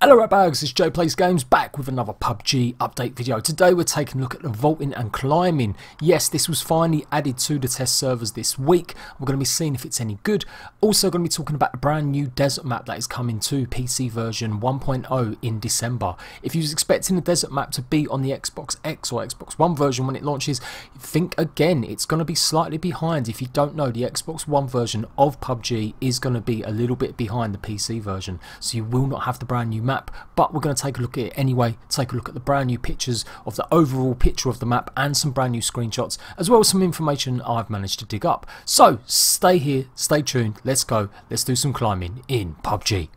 Hello right bags, it's Jade Plays Games back with another PUBG update video. Today we're taking a look at the vaulting and climbing. Yes, this was finally added to the test servers this week. We're going to be seeing if it's any good. Also going to be talking about a brand new desert map that is coming to PC version 1.0 in December. If you was expecting the desert map to be on the Xbox X or Xbox One version when it launches, think again, it's going to be slightly behind. If you don't know, the Xbox One version of PUBG is going to be a little bit behind the PC version, so you will not have the brand new map, but we're going to take a look at it anyway. Take a look at the brand new pictures of the overall picture of the map and some brand new screenshots, as well as some information I've managed to dig up. So stay here, stay tuned, let's go, let's do some climbing in PUBG.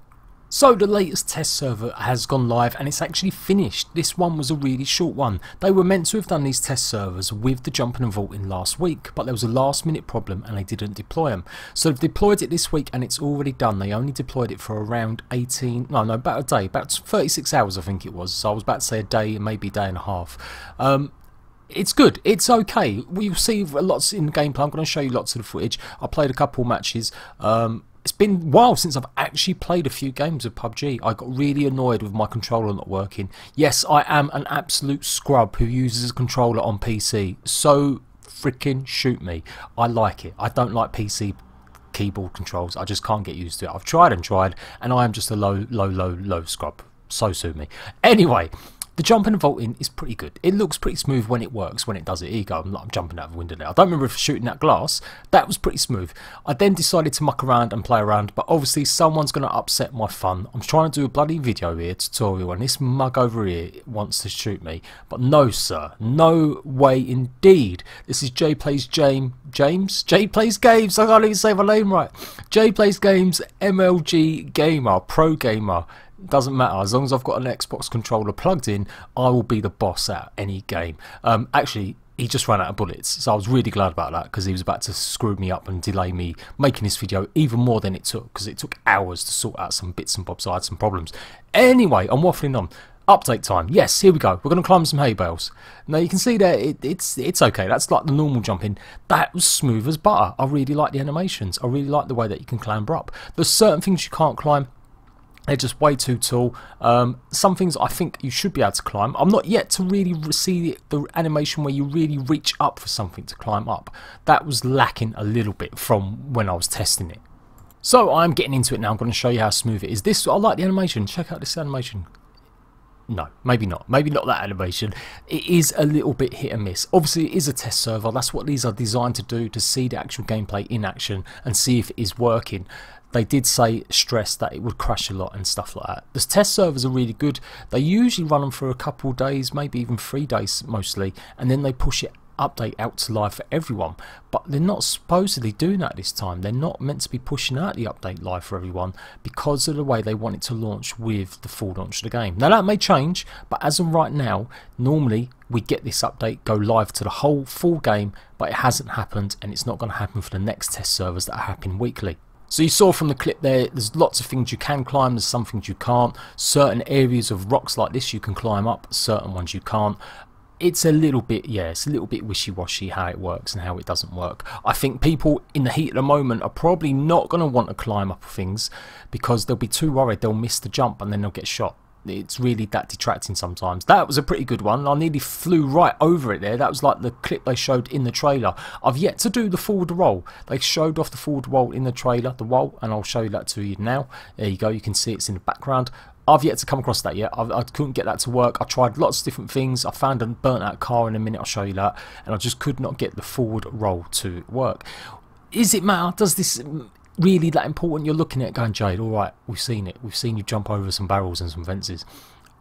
So the latest test server has gone live and it's actually finished. This one was a really short one. They were meant to have done these test servers with the jumping and vaulting last week, but there was a last minute problem and they didn't deploy them. So they've deployed it this week and it's already done. They only deployed it for around about a day, about 36 hours I think it was. So I was about to say a day, maybe a day and a half. It's good, it's okay. We'll see lots in the gameplay. I'm going to show you lots of the footage. I played a couple matches. It's been a while since I've actually played a few games of PUBG. I got really annoyed with my controller not working. Yes, I am an absolute scrub who uses a controller on PC. So freaking shoot me. I like it. I don't like PC keyboard controls. I just can't get used to it. I've tried and I am just a low scrub. So sue me. Anyway, the jumping and vaulting is pretty good. It looks pretty smooth when it works, when it does it. Here you go, I'm jumping out of the window now. I don't remember if shooting that glass. That was pretty smooth. I then decided to muck around and play around, but obviously someone's going to upset my fun. I'm trying to do a bloody video here, tutorial, and this mug over here wants to shoot me. But no sir, no way indeed. This is Jade Plays James? Jade Plays Games, I can't even say my name right. Jade Plays Games, MLG Gamer, Pro Gamer. Doesn't matter, as long as I've got an Xbox controller plugged in, I will be the boss at any game. Actually, he just ran out of bullets, so I was really glad about that, because he was about to screw me up and delay me making this video even more than it took, because it took hours to sort out some bits and bobs. So I had some problems. Anyway, I'm waffling on. Update time. Yes, here we go. We're going to climb some hay bales. Now you can see there, it's okay. That's like the normal jumping. That was smooth as butter. I really like the animations. I really like the way that you can clamber up. There's certain things you can't climb. They're just way too tall. Some things I think you should be able to climb. I'm not yet to really see the animation where you really reach up for something to climb up. That was lacking a little bit from when I was testing it. So I'm getting into it now. I'm going to show you how smooth it is. I like the animation. Check out this animation. No, maybe not. Maybe not that animation. It is a little bit hit and miss. Obviously, it is a test server. That's what these are designed to do, to see the actual gameplay in action and see if it is working. They did stress that it would crash a lot and stuff like that. The test servers are really good. They usually run them for a couple of days, maybe even 3 days mostly, and then they push it update out to live for everyone. But they're not supposedly doing that this time. They're not meant to be pushing out the update live for everyone because of the way they want it to launch with the full launch of the game. Now that may change, but as of right now, normally we get this update go live to the whole full game, but it hasn't happened, and it's not going to happen for the next test servers that are happening weekly. So you saw from the clip there's lots of things you can climb, there's some things you can't. Certain areas of rocks like this you can climb up, certain ones you can't. It's a little bit, yeah, it's a little bit wishy-washy how it works and how it doesn't work. I think people in the heat of the moment are probably not going to want to climb up things because they'll be too worried they'll miss the jump and then they'll get shot. It's really that detracting sometimes. That was a pretty good one. I nearly flew right over it there. That was like the clip they showed in the trailer. I've yet to do the forward roll. They showed off the forward roll in the trailer, the roll, and I'll show you that to you now. There you go. You can see it's in the background. I've yet to come across that yet. I couldn't get that to work. I tried lots of different things. I found a burnt out car in a minute. I'll show you that. And I just could not get the forward roll to work. Is it matter? Does this really that important? You're looking at it going, Jade, alright, we've seen it. We've seen you jump over some barrels and some fences.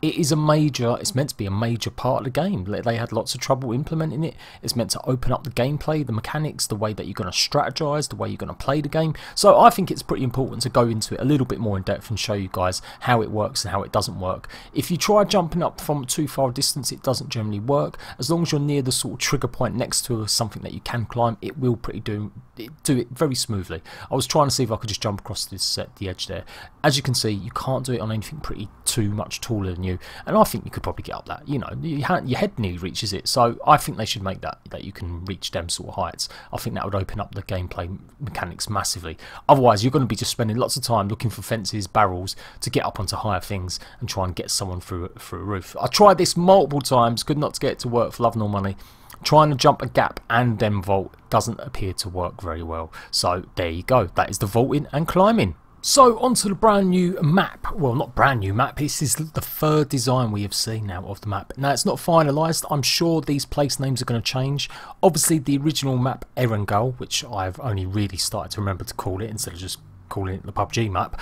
It is it's meant to be a major part of the game. They had lots of trouble implementing it. It's meant to open up the gameplay, the mechanics, the way that you're going to strategize, the way you're going to play the game. So I think it's pretty important to go into it a little bit more in depth and show you guys how it works and how it doesn't work. If you try jumping up from too far a distance, it doesn't generally work. As long as you're near the sort of trigger point next to something that you can climb, it will do it very smoothly. I was trying to see if I could just jump across the edge there. As you can see, you can't do it on anything pretty too much taller than you. you, and I think you could probably get up that. You know, your head nearly reaches it, so I think they should make that you can reach them sort of heights. I think that would open up the gameplay mechanics massively. Otherwise, you're going to be just spending lots of time looking for fences, barrels to get up onto higher things and try and get someone through a roof. I tried this multiple times, could not get it to work for love nor money. Trying to jump a gap and then vault doesn't appear to work very well. So there you go, that is the vaulting and climbing. So onto the brand new map. Well, not brand new map, this is the third design we have seen now of the map. Now it's not finalised, I'm sure these place names are going to change. Obviously the original map, Erangel, which I've only really started to remember to call it instead of just calling it the PUBG map,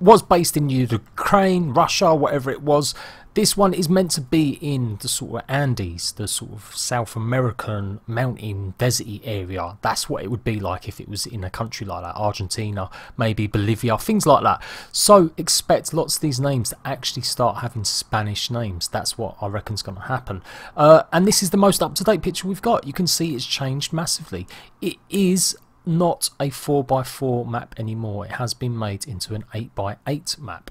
was based in Ukraine, Russia, whatever it was. This one is meant to be in the sort of Andes, the sort of South American mountain deserty area. That's what it would be like if it was in a country like that, Argentina, maybe Bolivia, things like that. So expect lots of these names to actually start having Spanish names. That's what I reckon is going to happen. And this is the most up-to-date picture we've got. You can see it's changed massively. It is not a 4x4 map anymore. It has been made into an 8x8 map.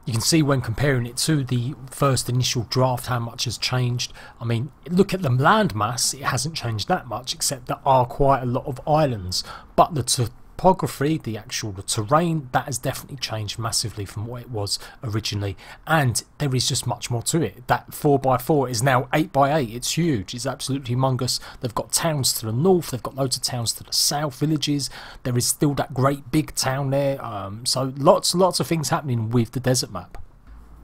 You can see when comparing it to the first initial draft how much has changed. I mean, look at the land mass, it hasn't changed that much, except there are quite a lot of islands, but the topography, the terrain, that has definitely changed massively from what it was originally, and there is just much more to it. That 4x4 is now 8x8. It's huge, it's absolutely humongous. They've got towns to the north, they've got loads of towns to the south, villages. There is still that great big town there, so lots of things happening with the desert map.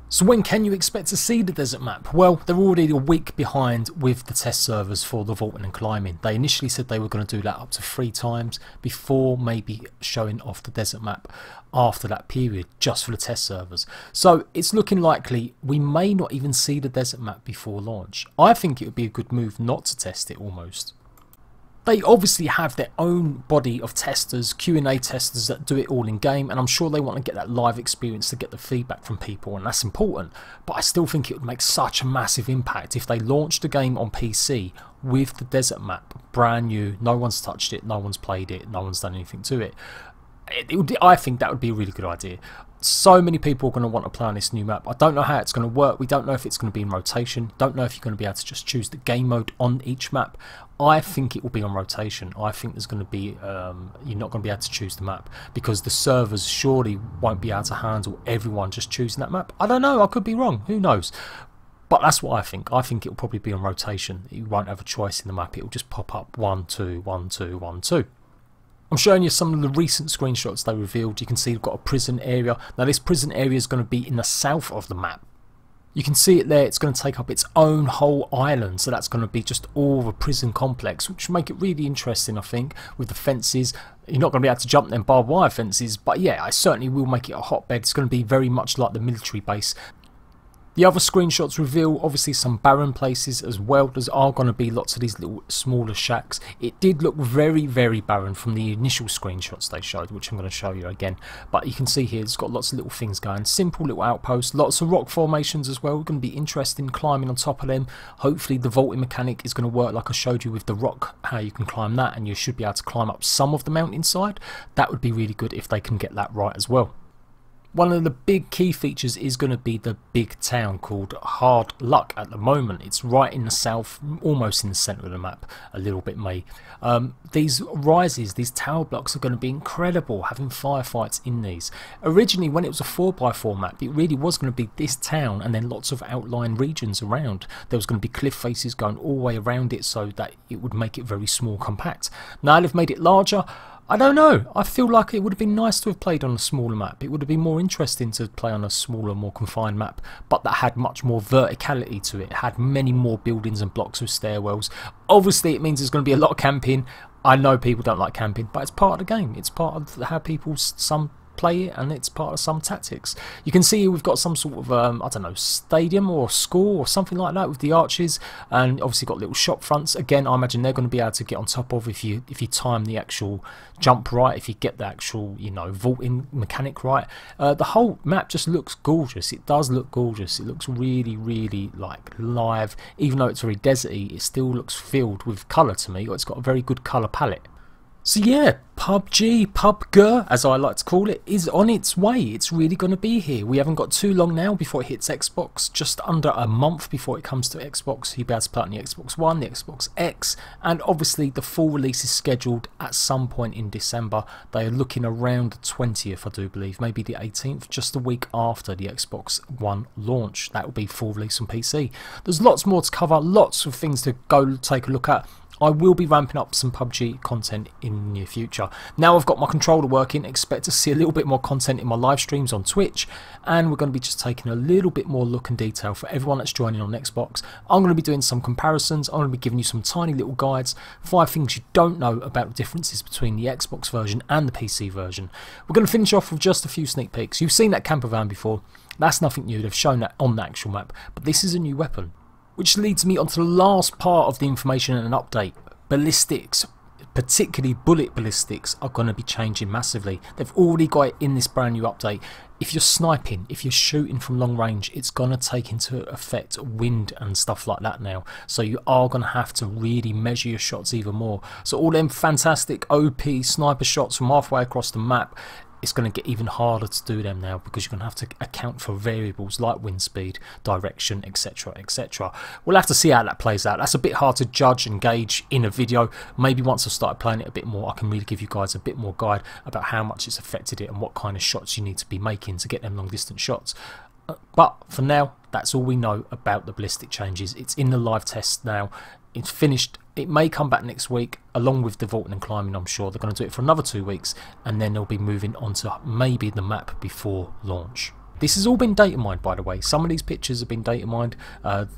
So when can you expect to see the desert map? Well, they're already a week behind with the test servers for the vaulting and climbing. They initially said they were going to do that up to 3 times before maybe showing off the desert map after that period, just for the test servers. So it's looking likely we may not even see the desert map before launch. I think it would be a good move not to test it almost. They obviously have their own body of testers, Q&A testers that do it all in game, and I'm sure they want to get that live experience to get the feedback from people, and that's important. But I still think it would make such a massive impact if they launched the game on PC with the desert map, brand new, no one's touched it, no one's played it, no one's done anything to it. I think that would be a really good idea. So many people are going to want to play on this new map. I don't know how it's going to work. We don't know if it's going to be in rotation. Don't know if you're going to be able to just choose the game mode on each map. I think it will be on rotation. I think there's going to be you're not going to be able to choose the map because the servers surely won't be able to handle everyone just choosing that map. I don't know. I could be wrong. Who knows? But that's what I think. I think it will probably be on rotation. You won't have a choice in the map. It will just pop up 1, 2, 1, 2, 1, 2. I'm showing you some of the recent screenshots they revealed. You can see they've got a prison area. Now this prison area is going to be in the south of the map. You can see it there, it's going to take up its own whole island, so that's going to be just all the prison complex, which will make it really interesting, I think, with the fences. You're not going to be able to jump them barbed wire fences, but yeah, I certainly will make it a hotbed. It's going to be very much like the military base. The other screenshots reveal obviously some barren places as well. There are going to be lots of these little smaller shacks. It did look very barren from the initial screenshots they showed, which I'm going to show you again. But you can see here it's got lots of little things going. Simple little outposts, lots of rock formations as well. It's going to be interesting climbing on top of them. Hopefully the vaulting mechanic is going to work like I showed you with the rock, how you can climb that, and you should be able to climb up some of the mountainside. That would be really good if they can get that right as well. One of the big key features is going to be the big town called Hard Luck at the moment. It's right in the south, almost in the centre of the map, a little bit May. These rises, these tower blocks are going to be incredible, having firefights in these. Originally, when it was a 4x4 map, it really was going to be this town and then lots of outlying regions around. There was going to be cliff faces going all the way around it so that it would make it very small, compact. Now they've made it larger. I don't know, I feel like it would have been nice to have played on a smaller map. It would have been more interesting to play on a smaller, more confined map, but that had much more verticality to it. It had many more buildings and blocks with stairwells. Obviously it means there's going to be a lot of camping. I know people don't like camping, but it's part of the game. It's part of how people play it, and it's part of some tactics. You can see we've got some sort of I don't know, stadium or school or something like that with the arches, and obviously got little shop fronts. Again, I imagine they're going to be able to get on top of if you time the actual jump right, if you get the actual, you know, vaulting mechanic right. The whole map just looks gorgeous. It does look gorgeous. It looks really like live. Even though it's very deserty, it still looks filled with colour to me. It's got a very good colour palette. So yeah, PUBG, as I like to call it, is on its way. It's really going to be here. We haven't got too long now before it hits Xbox, just under a month before it comes to Xbox. You'll be able to play it on the Xbox One, the Xbox X, and obviously the full release is scheduled at some point in December. They are looking around the 20th, I do believe, maybe the 18th, just a week after the Xbox One launch. That will be full release on PC. There's lots more to cover, lots of things to go take a look at. I will be ramping up some PUBG content in the near future. Now I've got my controller working, expect to see a little bit more content in my live streams on Twitch, and we're going to be just taking a little bit more look and detail for everyone that's joining on Xbox. I'm going to be doing some comparisons, I'm going to be giving you some tiny little guides, 5 things you don't know about the differences between the Xbox version and the PC version. We're going to finish off with just a few sneak peeks. You've seen that camper van before, that's nothing new, they've shown that on the actual map, but this is a new weapon. Which leads me onto the last part of the information and an update. Ballistics, particularly bullet ballistics, are going to be changing massively. They've already got it in this brand new update. If you're sniping, if you're shooting from long range, it's going to take into effect wind and stuff like that now. So you are going to have to really measure your shots even more. So all them fantastic OP sniper shots from halfway across the map, it's going to get even harder to do them now because you're going to have to account for variables like wind speed, direction, etc, etc. We'll have to see how that plays out. That's a bit hard to judge and gauge in a video. Maybe once I've started playing it a bit more, I can really give you guys a bit more guide about how much it's affected it and what kind of shots you need to be making to get them long distance shots. But for now, that's all we know about the ballistic changes. It's in the live test now. It's finished. It may come back next week along with the vaulting and climbing. I'm sure they're going to do it for another 2 weeks, and then they'll be moving on to maybe the map before launch. This has all been data mined, by the way. Some of these pictures have been data mined.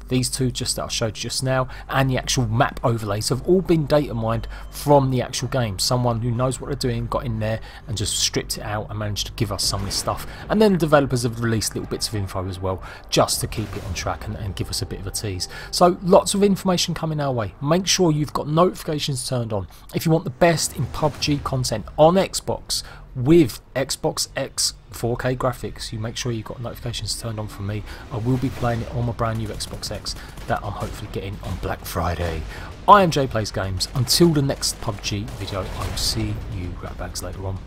These two just that I showed you just now, and the actual map overlays have all been data mined from the actual game. Someone who knows what they're doing got in there and just stripped it out and managed to give us some of this stuff. And then the developers have released little bits of info as well, just to keep it on track and give us a bit of a tease. So lots of information coming our way. Make sure you've got notifications turned on. If you want the best in PUBG content on Xbox, with Xbox X 4K graphics, you make sure you've got notifications turned on from me. I will be playing it on my brand new Xbox X that I'm hopefully getting on Black Friday. I am Jade Plays Games. Until the next PUBG video, I will see you ratbags later on.